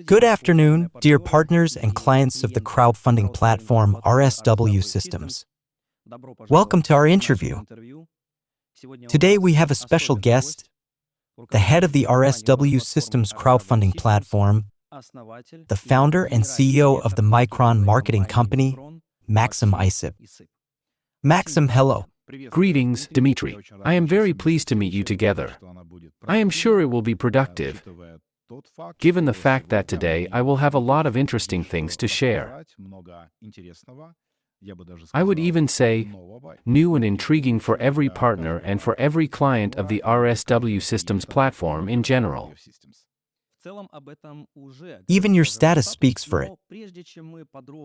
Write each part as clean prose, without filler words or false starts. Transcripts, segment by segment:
Good afternoon, dear partners and clients of the crowdfunding platform RSW Systems. Welcome to our interview. Today we have a special guest, the head of the RSW Systems crowdfunding platform, the founder and CEO of the Micron marketing company, Maxim Isip. Maxim, hello. Greetings, Dmitry. I am very pleased to meet you together. I am sure it will be productive, given the fact that today I will have a lot of interesting things to share. I would even say, new and intriguing for every partner and for every client of the RSW Systems platform in general. Even your status speaks for it.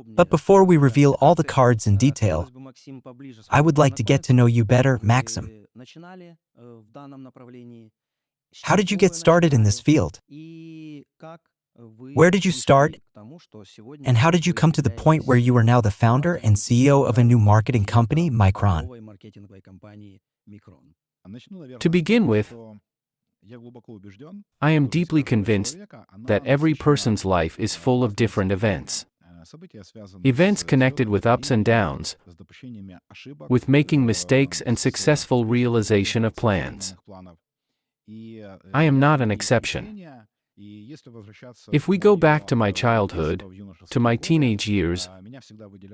But before we reveal all the cards in detail, I would like to get to know you better, Maxim. How did you get started in this field? Where did you start? And how did you come to the point where you are now the founder and CEO of a new marketing company, Micron? To begin with, I am deeply convinced that every person's life is full of different events. Events connected with ups and downs, with making mistakes and successful realization of plans. I am not an exception. If we go back to my childhood, to my teenage years,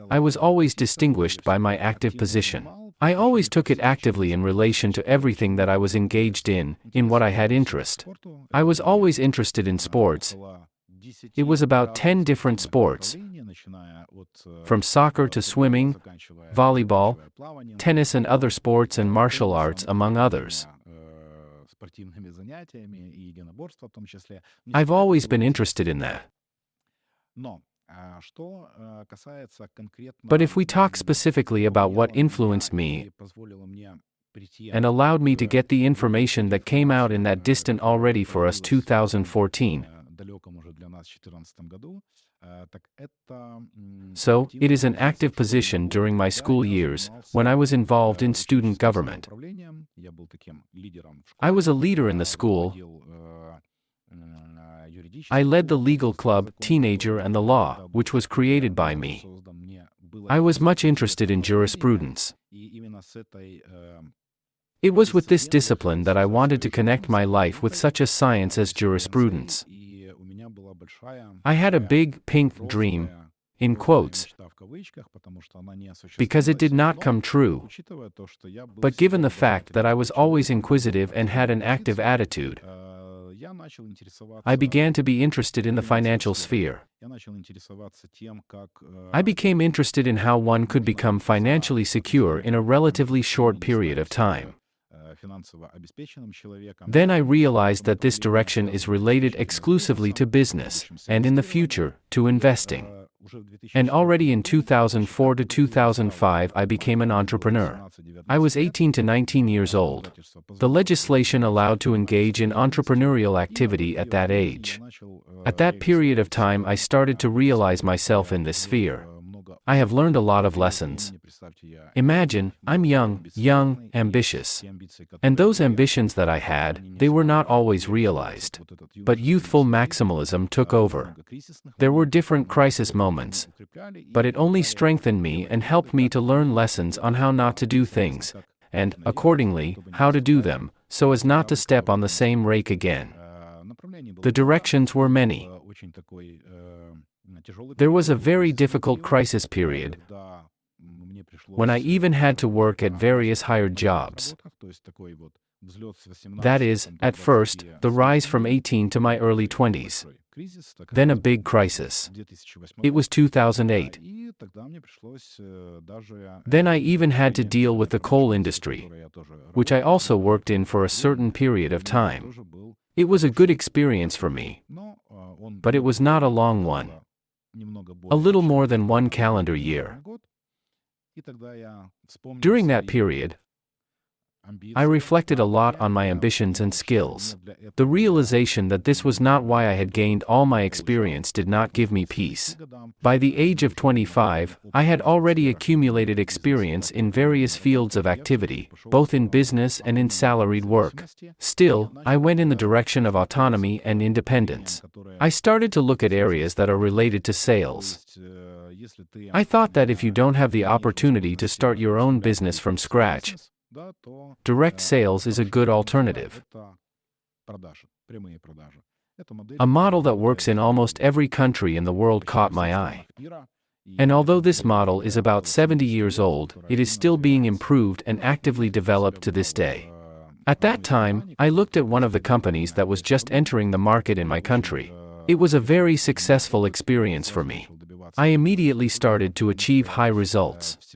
I was always distinguished by my active position. I always took it actively in relation to everything that I was engaged in what I had interest. I was always interested in sports. It was about 10 different sports, from soccer to swimming, volleyball, tennis and other sports and martial arts, among others. I've always been interested in that. But if we talk specifically about what influenced me and allowed me to get the information that came out in that distant already for us 2014, so it is an active position during my school years when I was involved in student government. I was a leader in the school. I led the legal club, Teenager and the Law, which was created by me. I was much interested in jurisprudence. It was with this discipline that I wanted to connect my life with such a science as jurisprudence. I had a big, pink dream, in quotes, because it did not come true. But given the fact that I was always inquisitive and had an active attitude, I began to be interested in the financial sphere. I became interested in how one could become financially secure in a relatively short period of time. Then I realized that this direction is related exclusively to business, and in the future, to investing. And already in 2004 to 2005 I became an entrepreneur. I was 18 to 19 years old. The legislation allowed to engage in entrepreneurial activity at that age. At that period of time I started to realize myself in this sphere. I have learned a lot of lessons. Imagine, I'm young, ambitious. And those ambitions that I had, they were not always realized. But youthful maximalism took over. There were different crisis moments. But it only strengthened me and helped me to learn lessons on how not to do things, and, accordingly, how to do them, so as not to step on the same rake again. The directions were many. There was a very difficult crisis period, when I even had to work at various hired jobs. That is, at first, the rise from 18 to my early 20s. Then a big crisis. It was 2008. Then I even had to deal with the coal industry, which I also worked in for a certain period of time. It was a good experience for me, but it was not a long one. A little more than 1 calendar year. During that period, I reflected a lot on my ambitions and skills. The realization that this was not why I had gained all my experience did not give me peace. By the age of 25, I had already accumulated experience in various fields of activity, both in business and in salaried work. Still, I went in the direction of autonomy and independence. I started to look at areas that are related to sales. I thought that if you don't have the opportunity to start your own business from scratch, direct sales is a good alternative. A model that works in almost every country in the world caught my eye. And although this model is about 70 years old, it is still being improved and actively developed to this day. At that time, I looked at one of the companies that was just entering the market in my country. It was a very successful experience for me. I immediately started to achieve high results.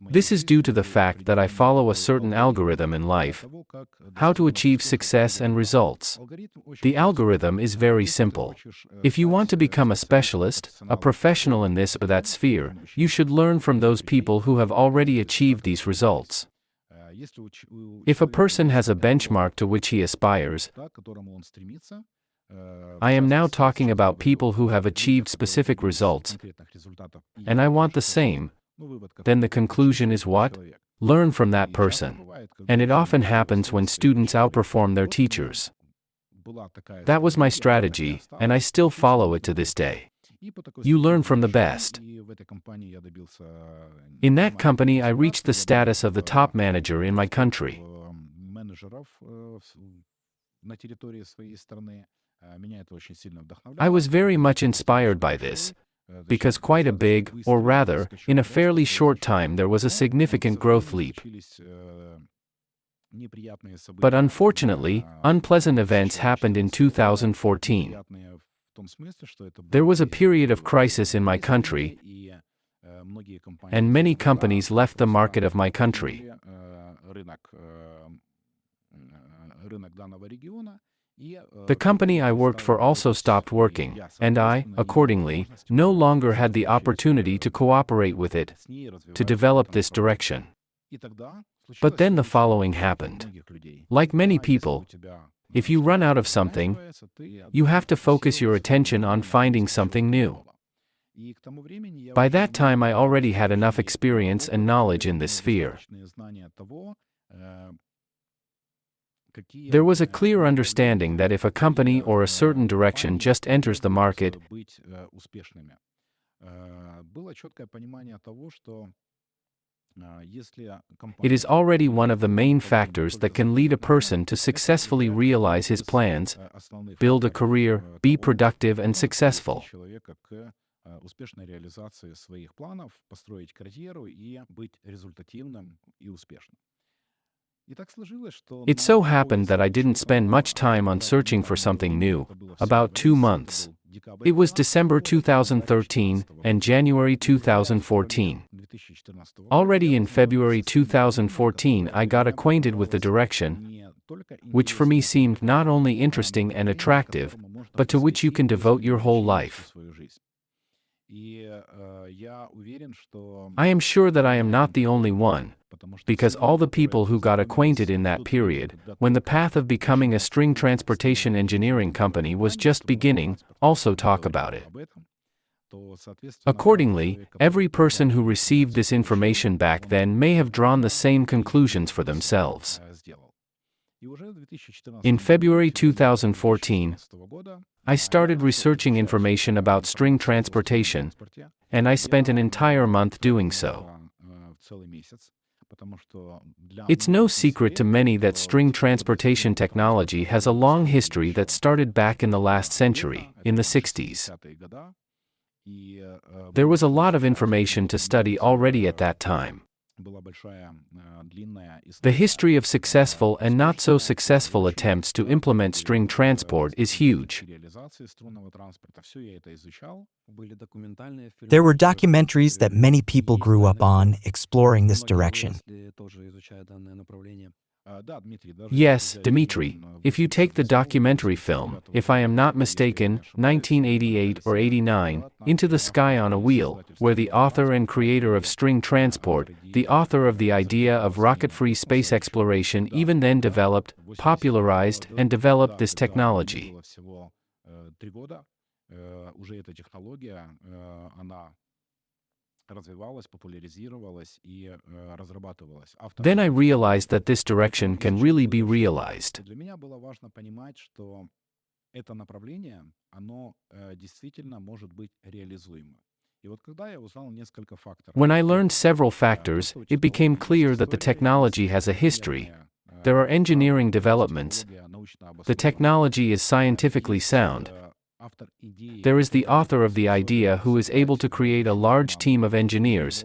This is due to the fact that I follow a certain algorithm in life, how to achieve success and results. The algorithm is very simple. If you want to become a specialist, a professional in this or that sphere, you should learn from those people who have already achieved these results. If a person has a benchmark to which he aspires, I am now talking about people who have achieved specific results, and I want the same, then the conclusion is what? Learn from that person. And it often happens when students outperform their teachers. That was my strategy, and I still follow it to this day. You learn from the best. In that company, I reached the status of the top manager in my country. I was very much inspired by this, because quite a big, or rather, in a fairly short time there was a significant growth leap. But unfortunately, unpleasant events happened in 2014. There was a period of crisis in my country, and many companies left the market of my country. The company I worked for also stopped working, and I, accordingly, no longer had the opportunity to cooperate with it, to develop this direction. But then the following happened. Like many people, if you run out of something, you have to focus your attention on finding something new. By that time I already had enough experience and knowledge in this sphere. There was a clear understanding that if a company or a certain direction just enters the market, it is already one of the main factors that can lead a person to successfully realize his plans, build a career, be productive and successful. It so happened that I didn't spend much time on searching for something new, about 2 months. It was December 2013 and January 2014. Already in February 2014 I got acquainted with the direction, which for me seemed not only interesting and attractive, but to which you can devote your whole life. I am sure that I am not the only one, because all the people who got acquainted in that period, when the path of becoming a string transportation engineering company was just beginning, also talk about it. Accordingly, every person who received this information back then may have drawn the same conclusions for themselves. In February 2014, I started researching information about string transportation, and I spent an entire month doing so. It's no secret to many that string transportation technology has a long history that started back in the last century, in the 60s. There was a lot of information to study already at that time. The history of successful and not so successful attempts to implement string transport is huge. There were documentaries that many people grew up on exploring this direction. Yes, Dmitry, if you take the documentary film, if I am not mistaken, 1988 or 89, Into the Sky on a Wheel, where the author and creator of string transport, the author of the idea of rocket-free space exploration even then developed, popularized, and developed this technology. Then I realized that this direction can really be realized. When I learned several factors, it became clear that the technology has a history. There are engineering developments. The technology is scientifically sound. There is the author of the idea who is able to create a large team of engineers.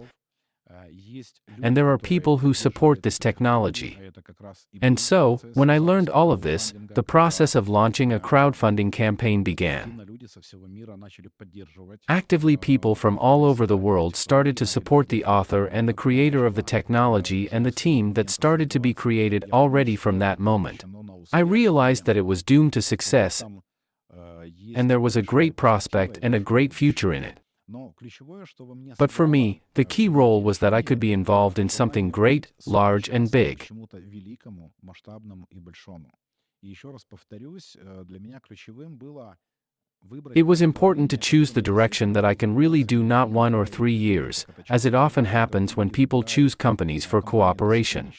And there are people who support this technology. And so, when I learned all of this, the process of launching a crowdfunding campaign began. Actively, people from all over the world started to support the author and the creator of the technology and the team that started to be created already from that moment. I realized that it was doomed to success, and there was a great prospect and a great future in it. But for me, the key role was that I could be involved in something great, large, and big. It was important to choose the direction that I can really do, not 1 or 3 years, as it often happens when people choose companies for cooperation.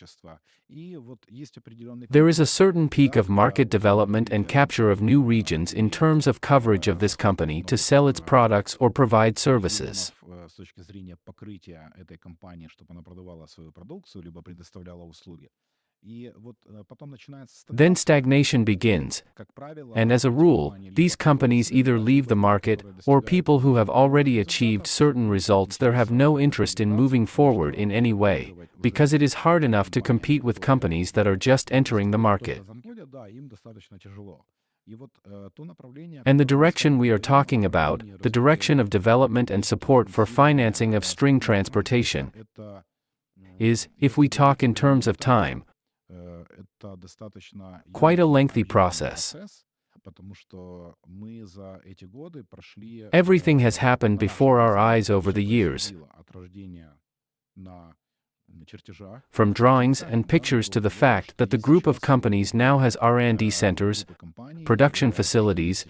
There is a certain peak of market development and capture of new regions in terms of coverage of this company to sell its products or provide services. Then stagnation begins, and as a rule, these companies either leave the market, or people who have already achieved certain results there have no interest in moving forward in any way, because it is hard enough to compete with companies that are just entering the market. And the direction we are talking about, the direction of development and support for financing of string transportation, is, if we talk in terms of time, quite a lengthy process. Everything has happened before our eyes over the years, from drawings and pictures to the fact that the group of companies now has R&D centers, production facilities,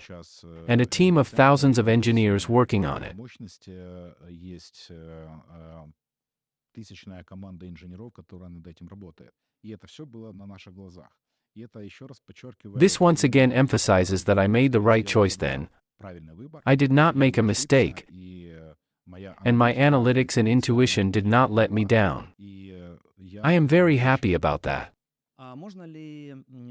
and a team of thousands of engineers working on it. This once again emphasizes that I made the right choice then. I did not make a mistake, and my analytics and intuition did not let me down. I am very happy about that.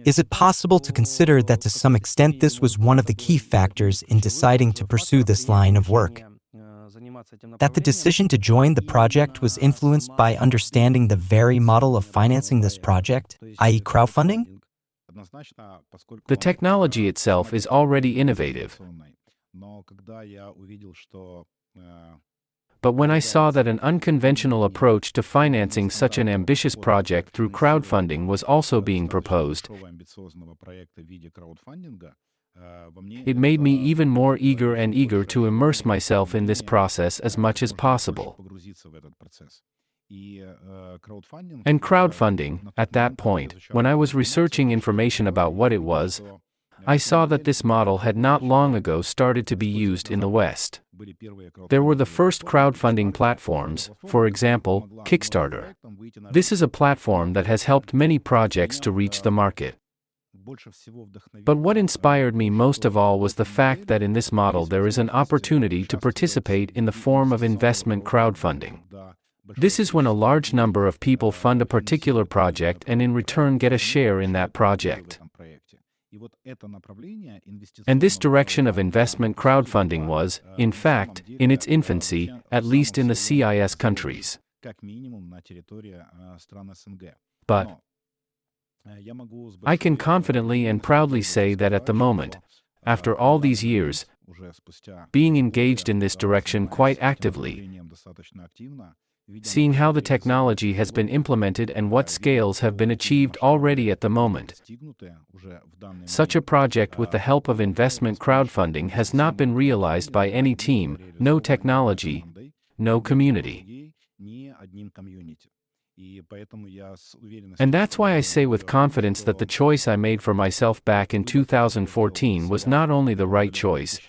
Is it possible to consider that to some extent this was one of the key factors in deciding to pursue this line of work? That the decision to join the project was influenced by understanding the very model of financing this project, i.e. crowdfunding? The technology itself is already innovative. But when I saw that an unconventional approach to financing such an ambitious project through crowdfunding was also being proposed, it made me even more eager to immerse myself in this process as much as possible. And crowdfunding, at that point, when I was researching information about what it was, I saw that this model had not long ago started to be used in the West. There were the first crowdfunding platforms, for example, Kickstarter. This is a platform that has helped many projects to reach the market. But what inspired me most of all was the fact that in this model there is an opportunity to participate in the form of investment crowdfunding. This is when a large number of people fund a particular project and in return get a share in that project. And this direction of investment crowdfunding was, in fact, in its infancy, at least in the CIS countries. But I can confidently and proudly say that at the moment, after all these years, being engaged in this direction quite actively, seeing how the technology has been implemented and what scales have been achieved already at the moment. Such a project with the help of investment crowdfunding has not been realized by any team, no technology, no community. And that's why I say with confidence that the choice I made for myself back in 2014 was not only the right choice,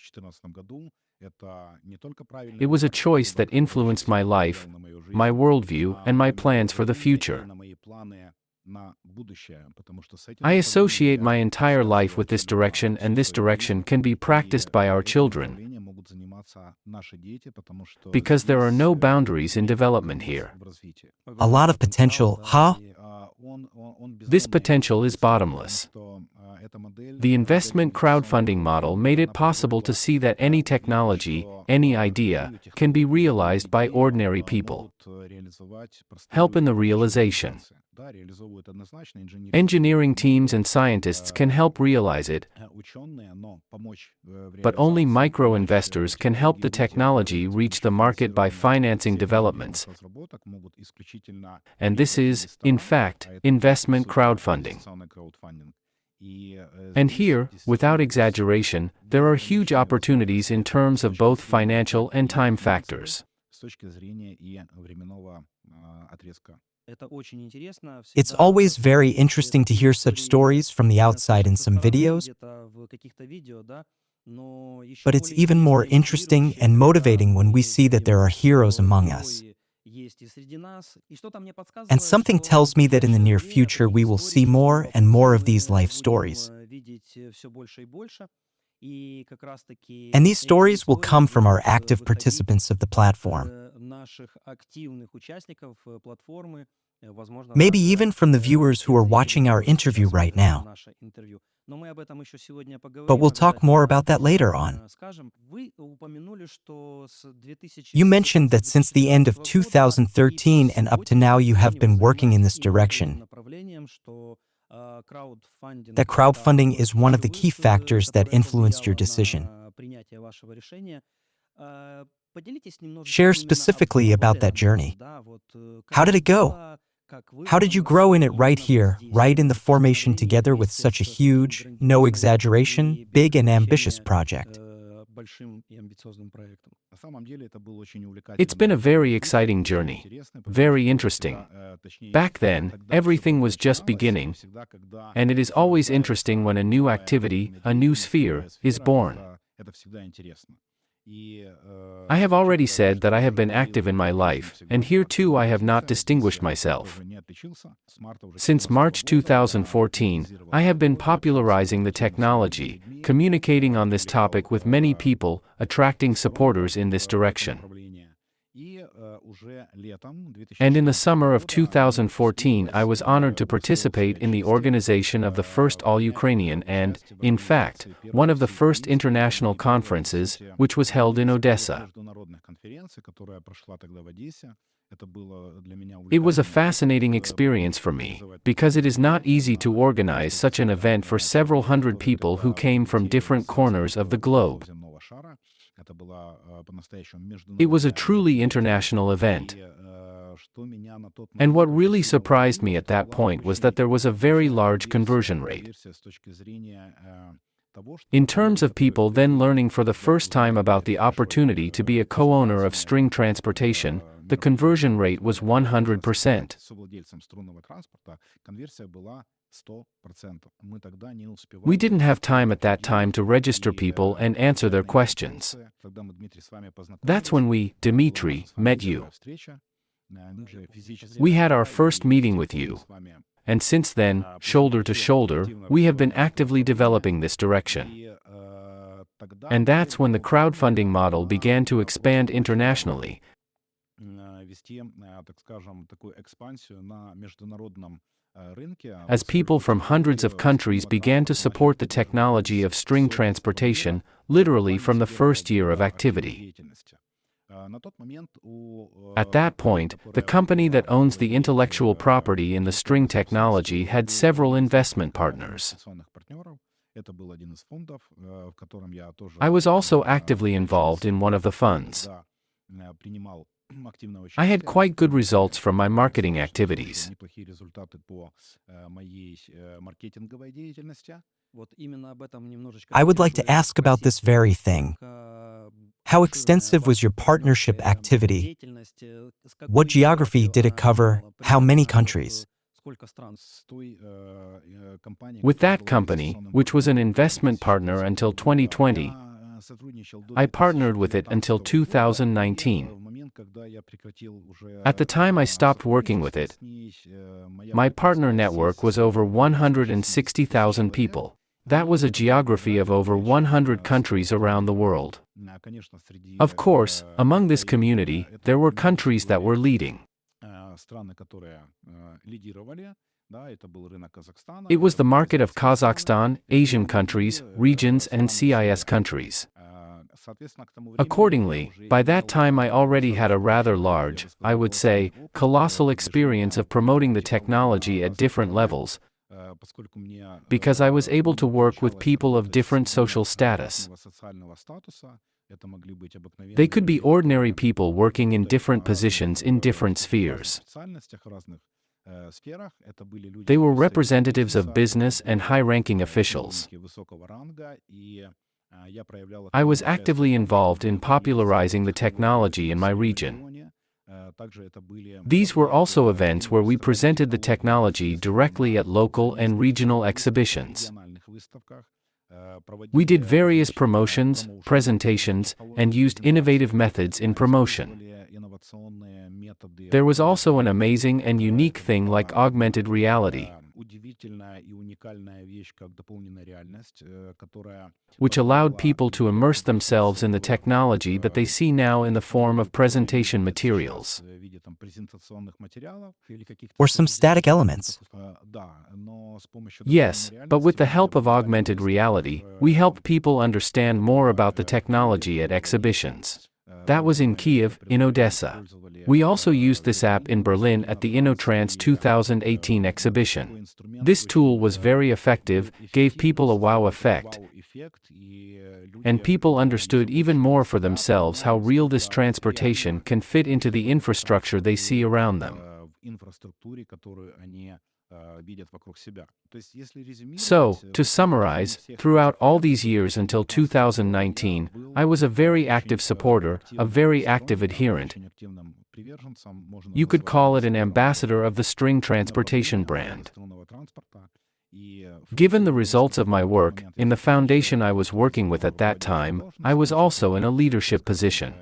it was a choice that influenced my life, my worldview, and my plans for the future. I associate my entire life with this direction, and this direction can be practiced by our children, because there are no boundaries in development here. A lot of potential, huh? This potential is bottomless. The investment crowdfunding model made it possible to see that any technology, any idea, can be realized by ordinary people. Help in the realization. Engineering teams and scientists can help realize it, but only micro-investors can help the technology reach the market by financing developments. And this is, in fact, investment crowdfunding. And here, without exaggeration, there are huge opportunities in terms of both financial and time factors. It's always very interesting to hear such stories from the outside in some videos, but it's even more interesting and motivating when we see that there are heroes among us. And something tells me that in the near future we will see more and more of these life stories. And these stories will come from our active participants of the platform. Maybe even from the viewers who are watching our interview right now. But we'll talk more about that later on. You mentioned that since the end of 2013 and up to now you have been working in this direction. That crowdfunding is one of the key factors that influenced your decision. Share specifically about that journey. How did it go? How did you grow in it right here, right in the formation together with such a huge, no exaggeration, big and ambitious project? It's been a very exciting journey, very interesting. Back then, everything was just beginning, and it is always interesting when a new activity, a new sphere, is born. I have already said that I have been active in my life, and here too I have not distinguished myself. Since March 2014, I have been popularizing the technology, communicating on this topic with many people, attracting supporters in this direction. And in the summer of 2014 I was honored to participate in the organization of the first all-Ukrainian and, in fact, one of the first international conferences, which was held in Odessa. It was a fascinating experience for me, because it is not easy to organize such an event for several hundred people who came from different corners of the globe. It was a truly international event. And what really surprised me at that point was that there was a very large conversion rate. In terms of people then learning for the first time about the opportunity to be a co-owner of string transportation, the conversion rate was 100%. We didn't have time at that time to register people and answer their questions. That's when we, Dmitry, met you. We had our first meeting with you. And since then, shoulder to shoulder, we have been actively developing this direction. And that's when the crowdfunding model began to expand internationally. As people from hundreds of countries began to support the technology of string transportation, literally from the first year of activity. At that point, the company that owns the intellectual property in the string technology had several investment partners. I was also actively involved in one of the funds. I had quite good results from my marketing activities. I would like to ask about this very thing. How extensive was your partnership activity? What geography did it cover? How many countries? With that company, which was an investment partner until 2020, I partnered with it until 2019. At the time I stopped working with it, my partner network was over 160,000 people. That was a geography of over 100 countries around the world. Of course, among this community, there were countries that were leading. It was the market of Kazakhstan, Asian countries, regions, and CIS countries. Accordingly, by that time I already had a rather large, I would say, colossal experience of promoting the technology at different levels, because I was able to work with people of different social status. They could be ordinary people working in different positions in different spheres. They were representatives of business and high-ranking officials. I was actively involved in popularizing the technology in my region. These were also events where we presented the technology directly at local and regional exhibitions. We did various promotions, presentations, and used innovative methods in promotion. There was also an amazing and unique thing like augmented reality, which allowed people to immerse themselves in the technology that they see now in the form of presentation materials. Or some static elements? Yes, but with the help of augmented reality, we help people understand more about the technology at exhibitions. That was in Kiev, in Odessa. We also used this app in Berlin at the InnoTrans 2018 exhibition. This tool was very effective, gave people a wow effect, and people understood even more for themselves how real this transportation can fit into the infrastructure they see around them. So, to summarize, throughout all these years until 2019, I was a very active supporter, a very active adherent. You could call it an ambassador of the string transportation brand. Given the results of my work, in the foundation I was working with at that time, I was also in a leadership position.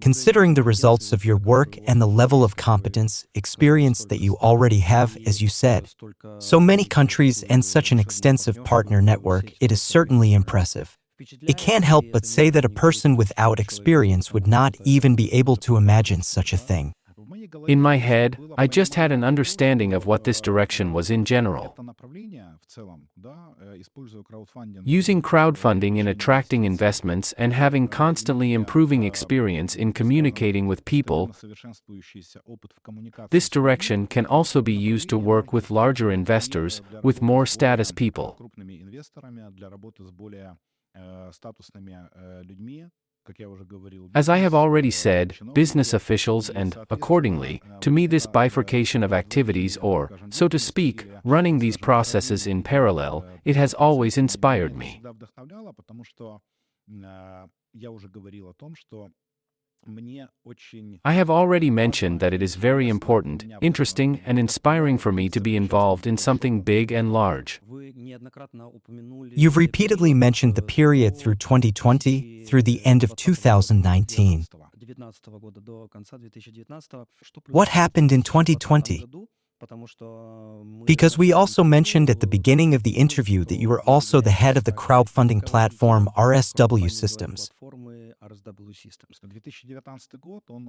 Considering the results of your work and the level of competence, experience that you already have, as you said, so many countries and such an extensive partner network, it is certainly impressive. It can't help but say that a person without experience would not even be able to imagine such a thing. In my head, I just had an understanding of what this direction was in general. Using crowdfunding in attracting investments and having constantly improving experience in communicating with people, this direction can also be used to work with larger investors, with more status people. As I have already said, business officials and, accordingly, to me this bifurcation of activities or, so to speak, running these processes in parallel, it has always inspired me. I have already mentioned that it is very important, interesting, and inspiring for me to be involved in something big and large. You've repeatedly mentioned the period through 2020 through the end of 2019. What happened in 2020? Because we also mentioned at the beginning of the interview that you were also the head of the crowdfunding platform RSW Systems.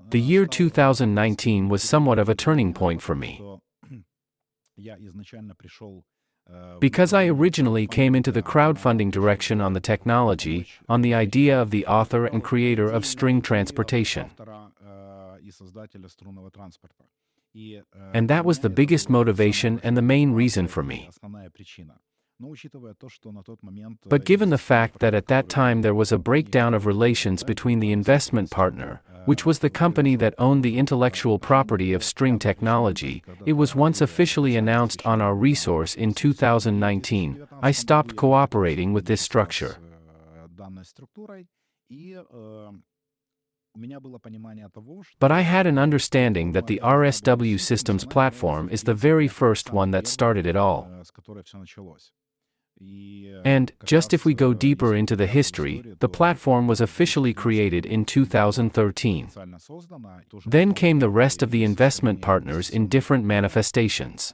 The year 2019 was somewhat of a turning point for me. Because I originally came into the crowdfunding direction on the technology, on the idea of the author and creator of string transportation. And that was the biggest motivation and the main reason for me. But given the fact that at that time there was a breakdown of relations between the investment partner, which was the company that owned the intellectual property of string technology, it was once officially announced on our resource in 2019, I stopped cooperating with this structure. But I had an understanding that the RSW systems platform is the very first one that started it all. And, just if we go deeper into the history, the platform was officially created in 2013. Then came the rest of the investment partners in different manifestations.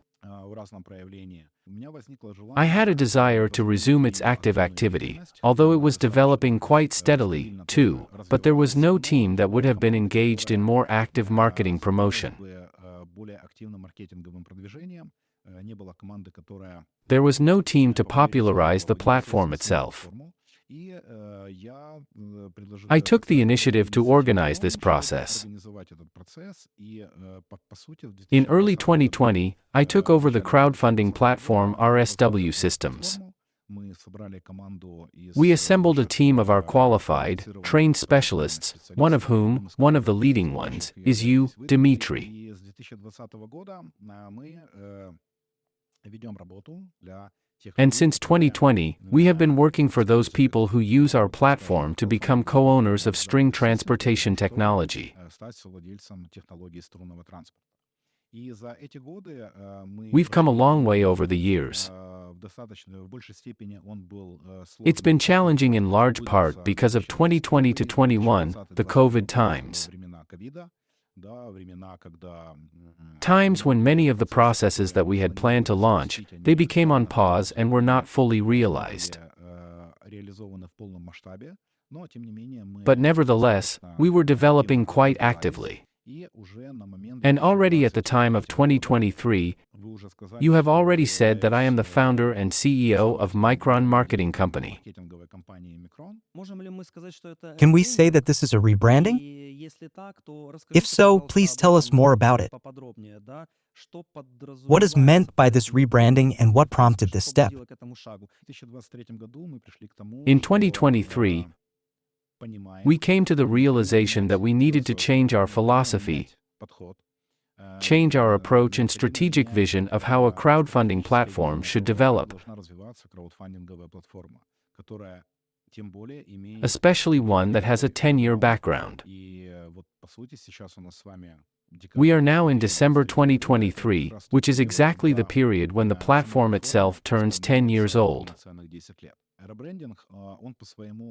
I had a desire to resume its active activity, although it was developing quite steadily, too, but there was no team that would have been engaged in more active marketing promotion. There was no team to popularize the platform itself. I took the initiative to organize this process. In early 2020, I took over the crowdfunding platform RSW Systems. We assembled a team of our qualified, trained specialists, one of the leading ones, is you, Dmitry. And since 2020, we have been working for those people who use our platform to become co-owners of string transportation technology. We've come a long way over the years. It's been challenging in large part because of 2020 to 21, the COVID times. Times when many of the processes that we had planned to launch, they became on pause and were not fully realized. But nevertheless, we were developing quite actively. And already at the time of 2023, you have already said that I am the founder and CEO of Micron Marketing Company. Can we say that this is a rebranding? If so, please tell us more about it. What is meant by this rebranding and what prompted this step? In 2023, we came to the realization that we needed to change our philosophy, change our approach and strategic vision of how a crowdfunding platform should develop, especially one that has a 10-year background. We are now in December 2023, which is exactly the period when the platform itself turns 10 years old.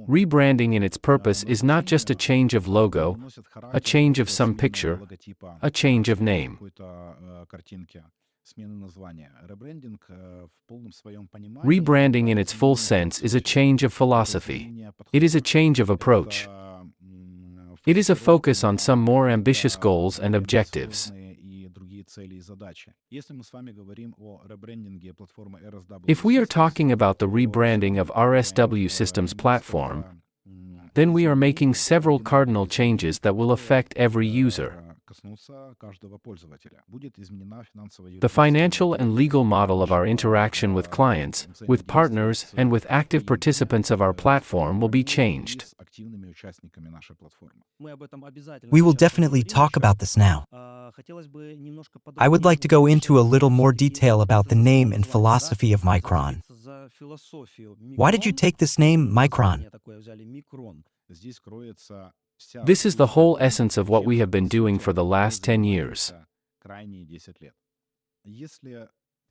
Rebranding in its purpose is not just a change of logo, a change of some picture, a change of name. Rebranding in its full sense is a change of philosophy. It is a change of approach. It is a focus on some more ambitious goals and objectives. If we are talking about the rebranding of RSW Systems platform, then we are making several cardinal changes that will affect every user. The financial and legal model of our interaction with clients, with partners, and with active participants of our platform will be changed. We will definitely talk about this now. I would like to go into a little more detail about the name and philosophy of Micron. Why did you take this name, Micron? This is the whole essence of what we have been doing for the last 10 years.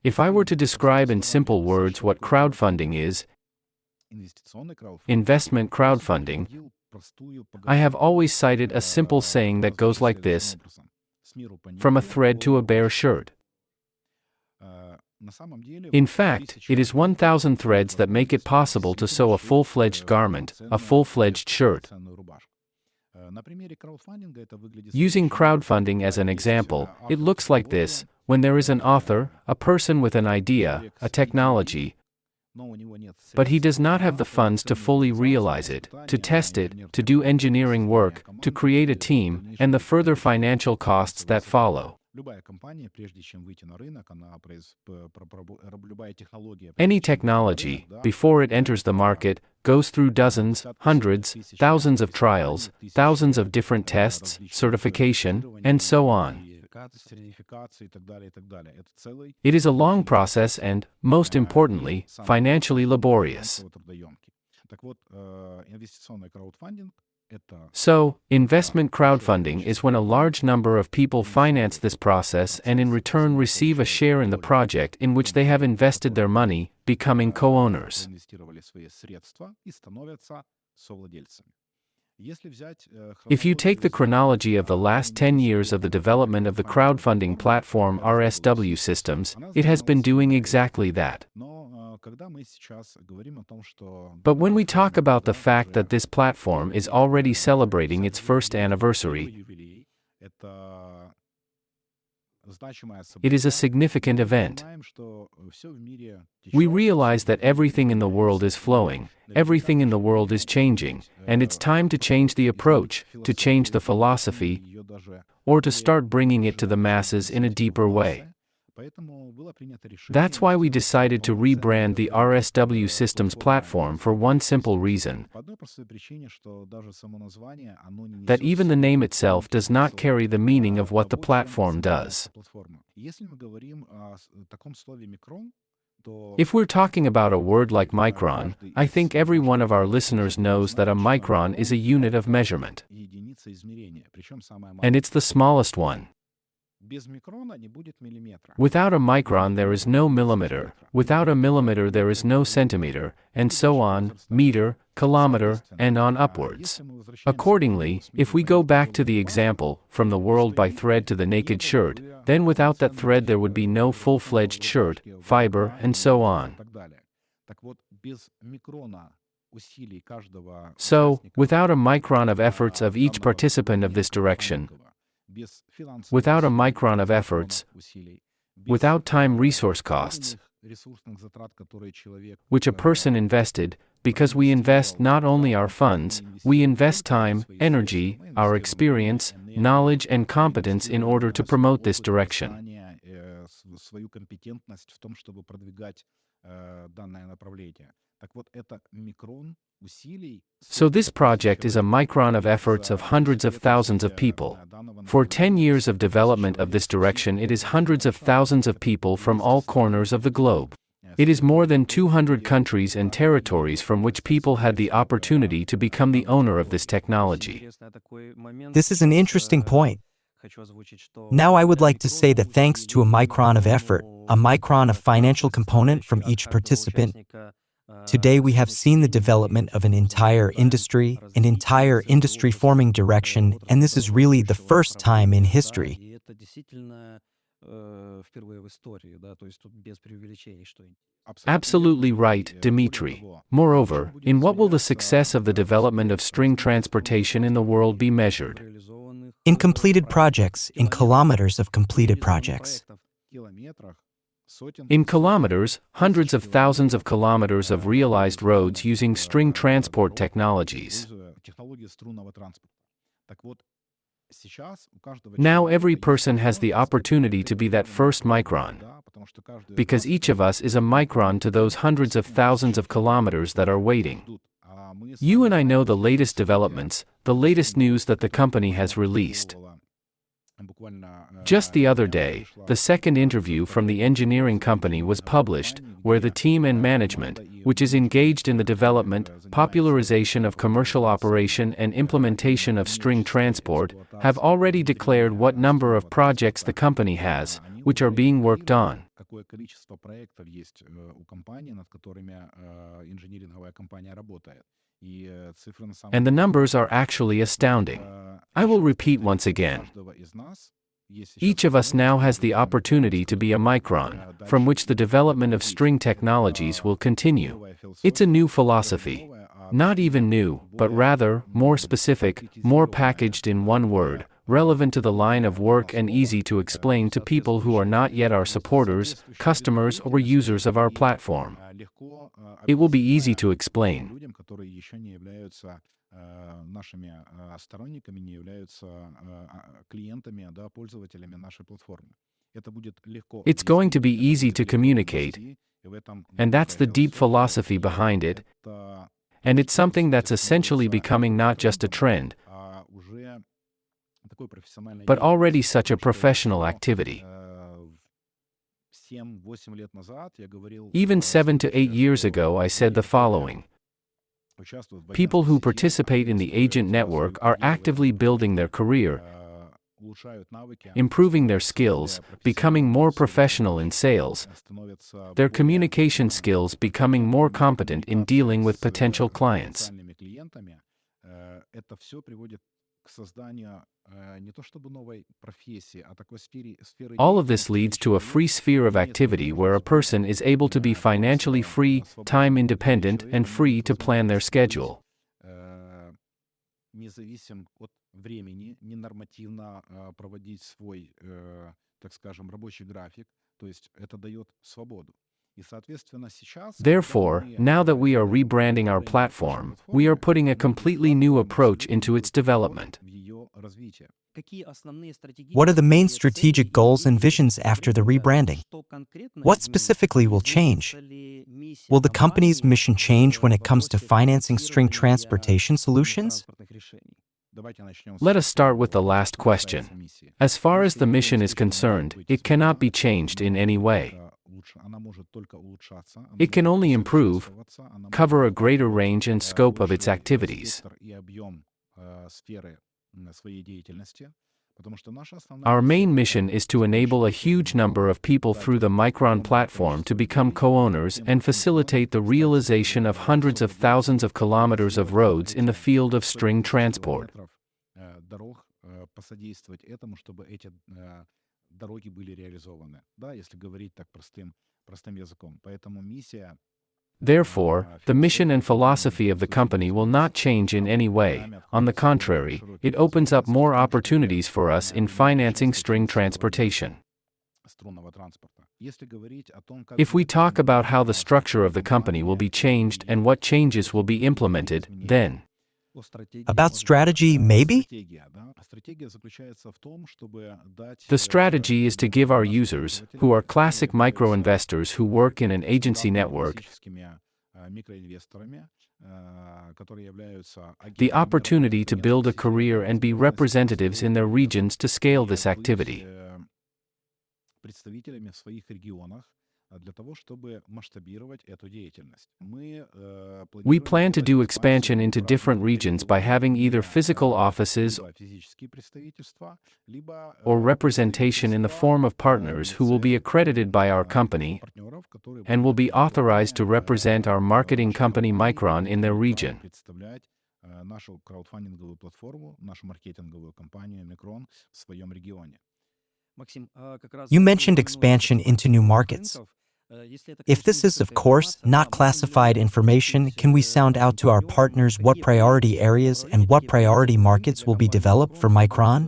If I were to describe in simple words what crowdfunding is, investment crowdfunding, I have always cited a simple saying that goes like this: from a thread to a bare shirt. In fact, it is 1,000 threads that make it possible to sew a full-fledged garment, a full-fledged shirt. Using crowdfunding as an example, it looks like this: when there is an author, a person with an idea, a technology, but he does not have the funds to fully realize it, to test it, to do engineering work, to create a team, and the further financial costs that follow. Any technology, before it enters the market, goes through dozens, hundreds, thousands of trials, thousands of different tests, certification, and so on. It is a long process and, most importantly, financially laborious. So, investment crowdfunding is when a large number of people finance this process and in return receive a share in the project in which they have invested their money, becoming co-owners. If you take the chronology of the last 10 years of the development of the crowdfunding platform RSW systems, it has been doing exactly that. But when we talk about the fact that this platform is already celebrating its first anniversary, it is a significant event. We realize that everything in the world is flowing, everything in the world is changing, and it's time to change the approach, to change the philosophy, or to start bringing it to the masses in a deeper way. That's why we decided to rebrand the RSW Systems platform for one simple reason: that even the name itself does not carry the meaning of what the platform does. If we're talking about a word like micron, I think every one of our listeners knows that a micron is a unit of measurement. And it's the smallest one. Without a micron there is no millimeter, without a millimeter there is no centimeter, and so on, meter, kilometer, and on upwards. Accordingly, if we go back to the example, from the world by thread to the naked shirt, then without that thread there would be no full-fledged shirt, fiber, and so on. So, without a micron of efforts of each participant of this direction, without a micron of efforts, without time resource costs, which a person invested, because we invest not only our funds, we invest time, energy, our experience, knowledge and competence in order to promote this direction. So this project is a micron of efforts of hundreds of thousands of people. For 10 years of development of this direction, it is hundreds of thousands of people from all corners of the globe. It is more than 200 countries and territories from which people had the opportunity to become the owner of this technology. This is an interesting point. Now I would like to say that thanks to a micron of effort, a micron of financial component from each participant, today we have seen the development of an entire industry forming direction, and this is really the first time in history. Absolutely right, Dmitry. Moreover, in what will the success of the development of string transportation in the world be measured? In completed projects, in kilometers of completed projects. In kilometers, hundreds of thousands of kilometers of realized roads using string transport technologies. Now every person has the opportunity to be that first micron, because each of us is a micron to those hundreds of thousands of kilometers that are waiting. You and I know the latest developments, the latest news that the company has released. Just the other day, the second interview from the engineering company was published, where the team and management, which is engaged in the development, popularization of commercial operation and implementation of string transport, have already declared what number of projects the company has, which are being worked on. And the numbers are actually astounding. I will repeat once again. Each of us now has the opportunity to be a micron, from which the development of string technologies will continue. It's a new philosophy. Not even new, but rather, more specific, more packaged in one word, relevant to the line of work and easy to explain to people who are not yet our supporters, customers, or users of our platform. It will be easy to explain. It's going to be easy to communicate, and that's the deep philosophy behind it. And it's something that's essentially becoming not just a trend, but already such a professional activity. Even 7 to 8 years ago, I said the following: people who participate in the agent network are actively building their career, improving their skills, becoming more professional in sales, their communication skills becoming more competent in dealing with potential clients. All of this leads to a free sphere of activity where a person is able to be financially free, time independent, and free to plan their schedule. Therefore, now that we are rebranding our platform, we are putting a completely new approach into its development. What are the main strategic goals and visions after the rebranding? What specifically will change? Will the company's mission change when it comes to financing string transportation solutions? Let us start with the last question. As far as the mission is concerned, it cannot be changed in any way. It can only improve, cover a greater range and scope of its activities. Our main mission is to enable a huge number of people through the Micron platform to become co-owners and facilitate the realization of hundreds of thousands of kilometers of roads in the field of string transport. Therefore, the mission and philosophy of the company will not change in any way. On the contrary, it opens up more opportunities for us in financing string transportation. If we talk about how the structure of the company will be changed and what changes will be implemented, then About strategy, maybe? the strategy is to give our users, who are classic micro-investors who work in an agency network, the opportunity to build a career and be representatives in their regions to scale this activity. We plan to do expansion into different regions by having either physical offices or representation in the form of partners who will be accredited by our company and will be authorized to represent our marketing company Micron in their region. You mentioned expansion into new markets. If this is, of course, not classified information, can we sound out to our partners what priority areas and what priority markets will be developed for Micron?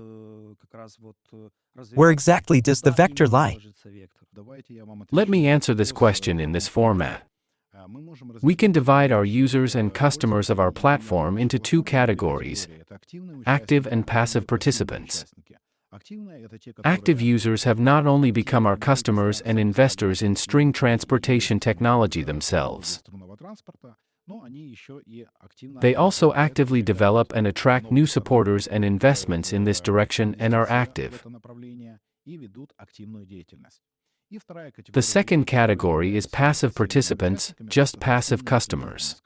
Where exactly does the vector lie? Let me answer this question in this format. We can divide our users and customers of our platform into two categories: active and passive participants. Active users have not only become our customers and investors in string transportation technology themselves, they also actively develop and attract new supporters and investments in this direction and are active. The second category is passive participants, just passive customers.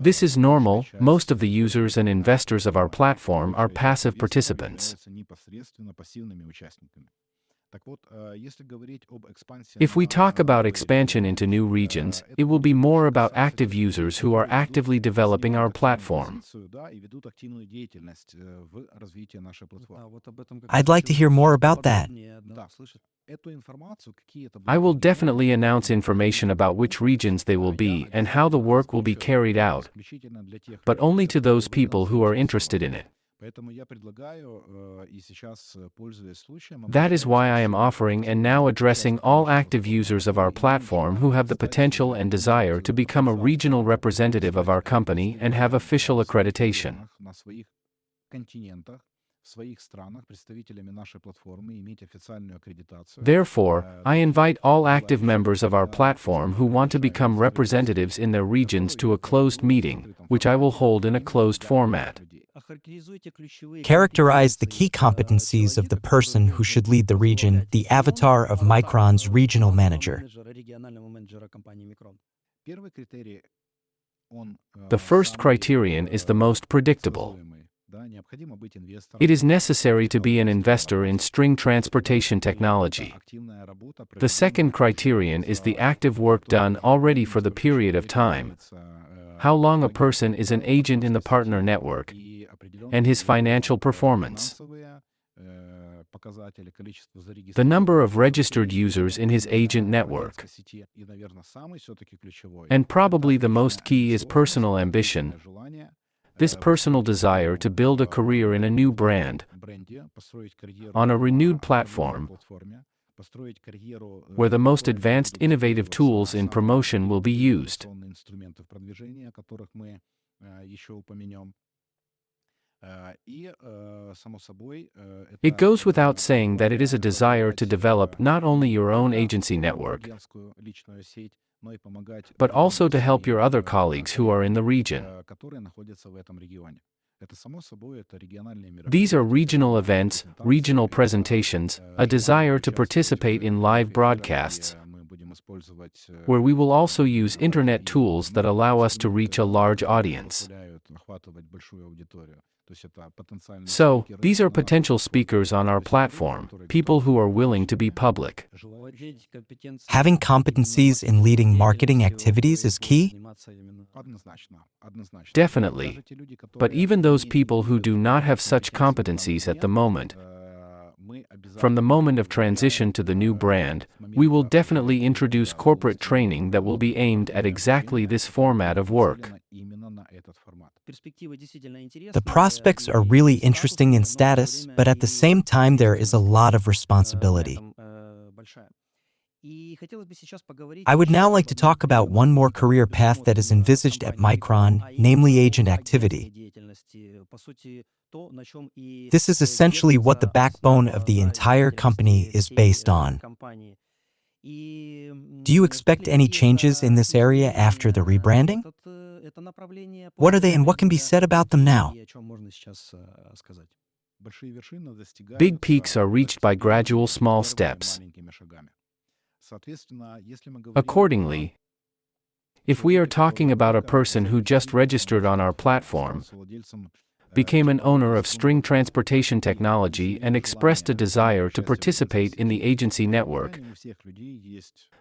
This is normal. Most of the users and investors of our platform are passive participants. If we talk about expansion into new regions, it will be more about active users who are actively developing our platform. I'd like to hear more about that. I will definitely announce information about which regions they will be and how the work will be carried out, but only to those people who are interested in it. That is why I am offering and now addressing all active users of our platform who have the potential and desire to become a regional representative of our company and have official accreditation. Therefore, I invite all active members of our platform who want to become representatives in their regions to a closed meeting, which I will hold in a closed format. Characterize the key competencies of the person who should lead the region, the avatar of Micron's regional manager. The first criterion is the most predictable. It is necessary to be an investor in string transportation technology. The second criterion is the active work done already for the period of time, how long a person is an agent in the partner network, and his financial performance. The number of registered users in his agent network. And probably the most key is personal ambition. This personal desire to build a career in a new brand, on a renewed platform, where the most advanced innovative tools in promotion will be used. It goes without saying that it is a desire to develop not only your own agency network, but also to help your other colleagues who are in the region. These are regional events, regional presentations, a desire to participate in live broadcasts, where we will also use internet tools that allow us to reach a large audience. So, these are potential speakers on our platform, people who are willing to be public. Having competencies in leading marketing activities is key? Definitely. But even those people who do not have such competencies at the moment, from the moment of transition to the new brand, we will definitely introduce corporate training that will be aimed at exactly this format of work. The prospects are really interesting in status, but at the same time there is a lot of responsibility. I would now like to talk about one more career path that is envisaged at Micron, namely agent activity. This is essentially what the backbone of the entire company is based on. Do you expect any changes in this area after the rebranding? What are they and what can be said about them now? Big peaks are reached by gradual small steps. Accordingly, if we are talking about a person who just registered on our platform, became an owner of string transportation technology and expressed a desire to participate in the agency network,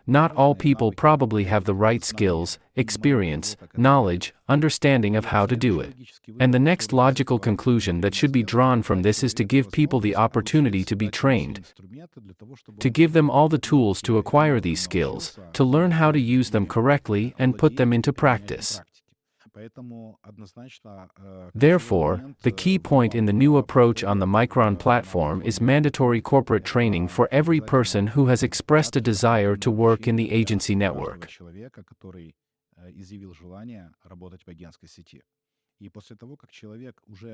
not all people probably have the right skills, experience, knowledge, understanding of how to do it. And the next logical conclusion that should be drawn from this is to give people the opportunity to be trained, to give them all the tools to acquire these skills, to learn how to use them correctly and put them into practice. Therefore, the key point in the new approach on the Micron platform is mandatory corporate training for every person who has expressed a desire to work in the agency network.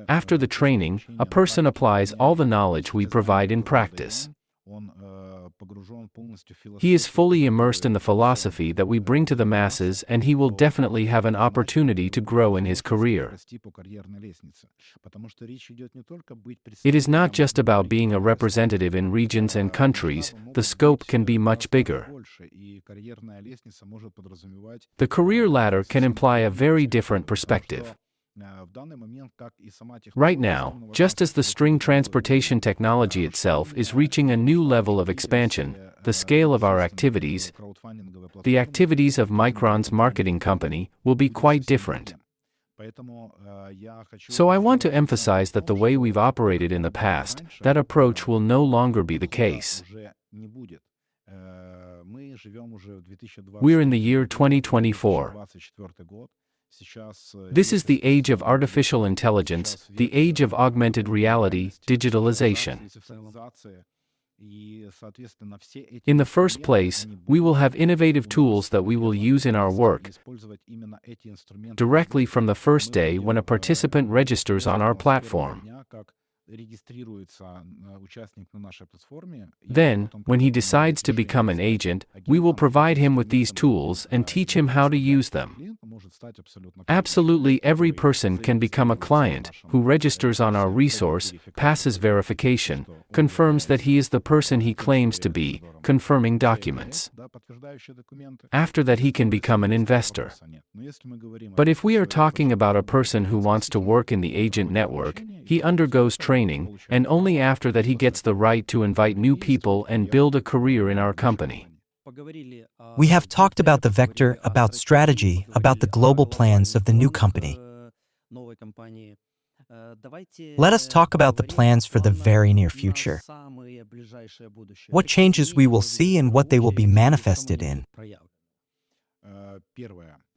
After the training, a person applies all the knowledge we provide in practice. He is fully immersed in the philosophy that we bring to the masses, and he will definitely have an opportunity to grow in his career. It is not just about being a representative in regions and countries, the scope can be much bigger. The career ladder can imply a very different perspective. Right now, just as the string transportation technology itself is reaching a new level of expansion, the scale of our activities, the activities of Micron's marketing company, will be quite different. So I want to emphasize that the way we've operated in the past, that approach will no longer be the case. We're in the year 2024. This is the age of artificial intelligence, the age of augmented reality, digitalization. In the first place, we will have innovative tools that we will use in our work directly from the first day when a participant registers on our platform. Then, when he decides to become an agent, we will provide him with these tools and teach him how to use them. Absolutely every person can become a client who registers on our resource, passes verification, confirms that he is the person he claims to be, confirming documents. After that, he can become an investor. But if we are talking about a person who wants to work in the agent network, he undergoes training, and only after that he gets the right to invite new people and build a career in our company. We have talked about the vector, about strategy, about the global plans of the new company. Let us talk about the plans for the very near future. What changes we will see and what they will be manifested in.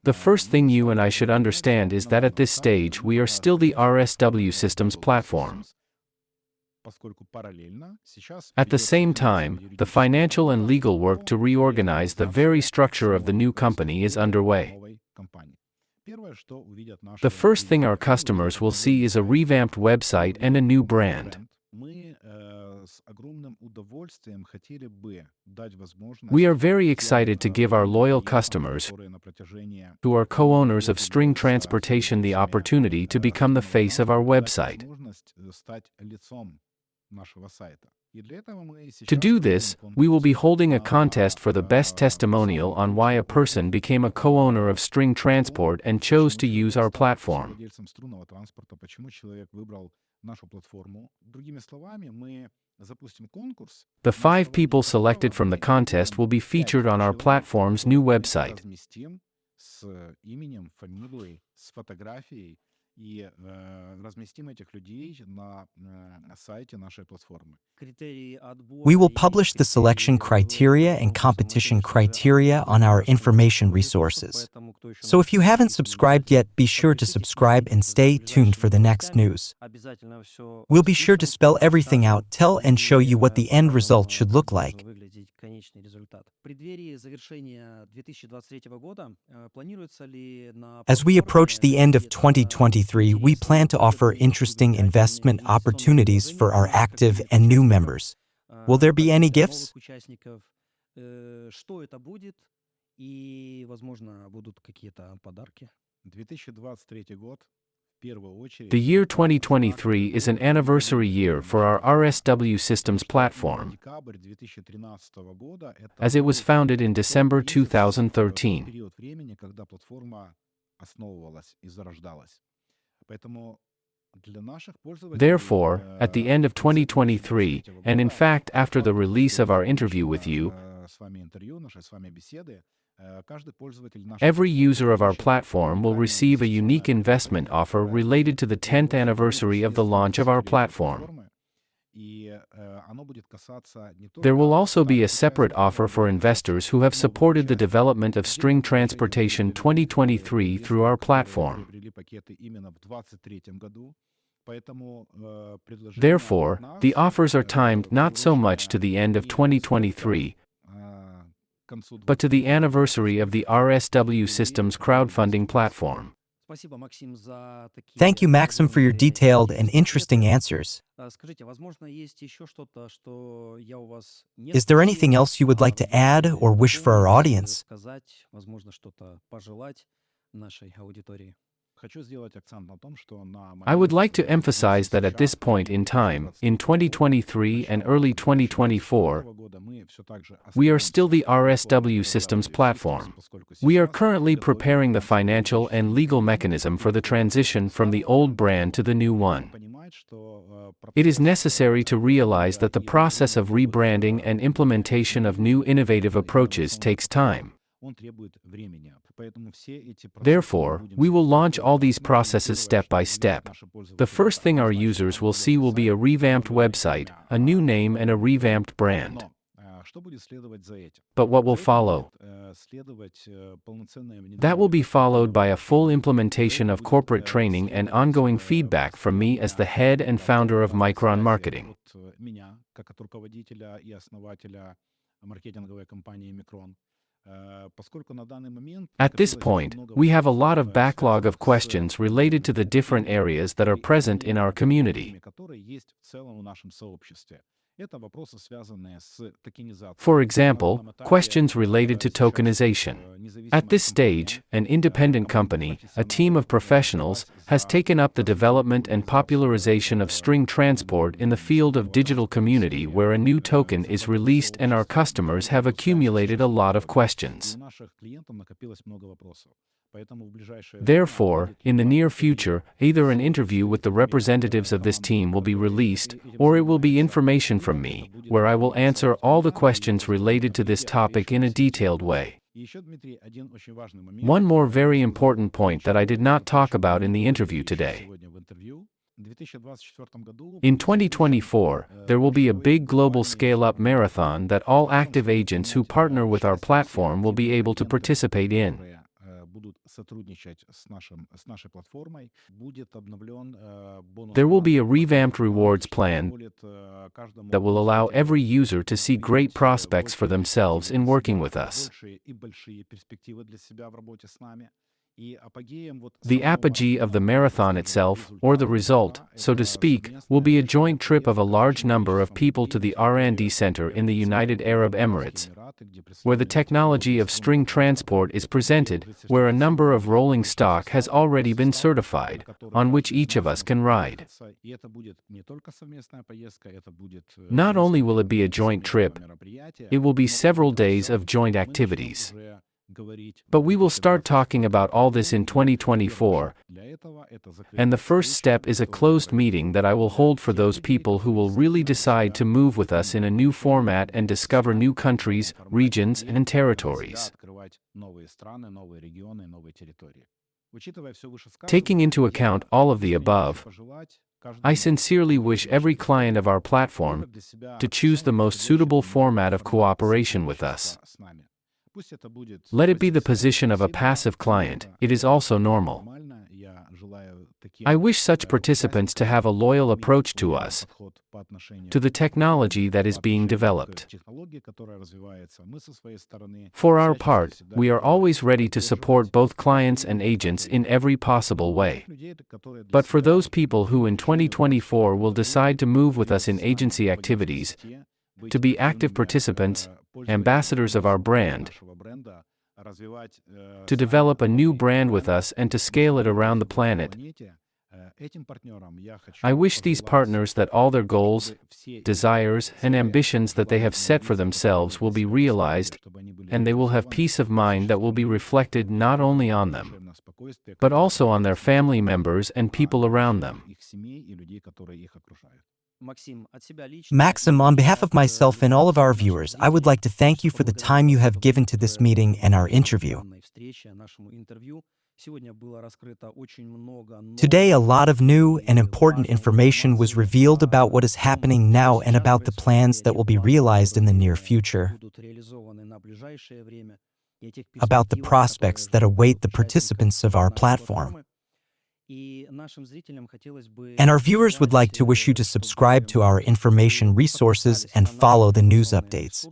The first thing you and I should understand is that at this stage we are still the RSW systems platform. At the same time, the financial and legal work to reorganize the very structure of the new company is underway. The first thing our customers will see is a revamped website and a new brand. We are very excited to give our loyal customers, who are co-owners of String Transportation, the opportunity to become the face of our website. To do this, we will be holding a contest for the best testimonial on why a person became a co-owner of String Transport and chose to use our platform. The 5 people selected from the contest will be featured on our platform's new website. We will publish the selection criteria and competition criteria on our information resources. So if you haven't subscribed yet, be sure to subscribe and stay tuned for the next news. We'll be sure to spell everything out, tell and show you what the end result should look like. As we approach the end of 2023, we plan to offer interesting investment opportunities for our active and new members. Will there be any gifts? The year 2023 is an anniversary year for our RSW systems platform, as it was founded in December 2013. Therefore, at the end of 2023, and in fact after the release of our interview with you, every user of our platform will receive a unique investment offer related to the 10th anniversary of the launch of our platform. There will also be a separate offer for investors who have supported the development of String Transportation 2023 through our platform. Therefore, the offers are timed not so much to the end of 2023, but to the anniversary of the RSW Systems crowdfunding platform. Thank you, Maxim, for your detailed and interesting answers. Is there anything else you would like to add or wish for our audience? I would like to emphasize that at this point in time, in 2023 and early 2024, we are still the RSW Systems platform. We are currently preparing the financial and legal mechanism for the transition from the old brand to the new one. It is necessary to realize that the process of rebranding and implementation of new innovative approaches takes time. Therefore, we will launch all these processes step by step. The first thing our users will see will be a revamped website, a new name and a revamped brand. But what will follow? That will be followed by a full implementation of corporate training and ongoing feedback from me as the head and founder of Micron Marketing. At this point, we have a lot of backlog of questions related to the different areas that are present in our community. For example, questions related to tokenization. At this stage, an independent company, a team of professionals, has taken up the development and popularization of string transport in the field of digital community where a new token is released, and our customers have accumulated a lot of questions. Therefore, in the near future, either an interview with the representatives of this team will be released, or it will be information from me, where I will answer all the questions related to this topic in a detailed way. One more very important point that I did not talk about in the interview today. In 2024, there will be a big global scale-up marathon that all active agents who partner with our platform will be able to participate in. There will be a revamped rewards plan that will allow every user to see great prospects for themselves in working with us. The apogee of the marathon itself, or the result, so to speak, will be a joint trip of a large number of people to the R&D Center in the United Arab Emirates, where the technology of string transport is presented, where a number of rolling stock has already been certified, on which each of us can ride. Not only will it be a joint trip, it will be several days of joint activities. But we will start talking about all this in 2024, and the first step is a closed meeting that I will hold for those people who will really decide to move with us in a new format and discover new countries, regions, and territories. Taking into account all of the above, I sincerely wish every client of our platform to choose the most suitable format of cooperation with us. Let it be the position of a passive client, it is also normal. I wish such participants to have a loyal approach to us, to the technology that is being developed. For our part, we are always ready to support both clients and agents in every possible way. But for those people who in 2024 will decide to move with us in agency activities, to be active participants, ambassadors of our brand, to develop a new brand with us and to scale it around the planet, I wish these partners that all their goals, desires, and ambitions that they have set for themselves will be realized, and they will have peace of mind that will be reflected not only on them, but also on their family members and people around them. Maxim, on behalf of myself and all of our viewers, I would like to thank you for the time you have given to this meeting and our interview. Today, a lot of new and important information was revealed about what is happening now and about the plans that will be realized in the near future, about the prospects that await the participants of our platform. And our viewers would like to wish you to subscribe to our information resources and follow the news updates.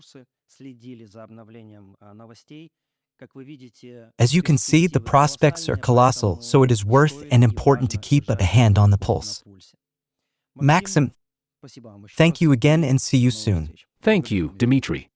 As you can see, the prospects are colossal, so it is worth and important to keep a hand on the pulse. Maxim, thank you again and see you soon. Thank you, Dmitry.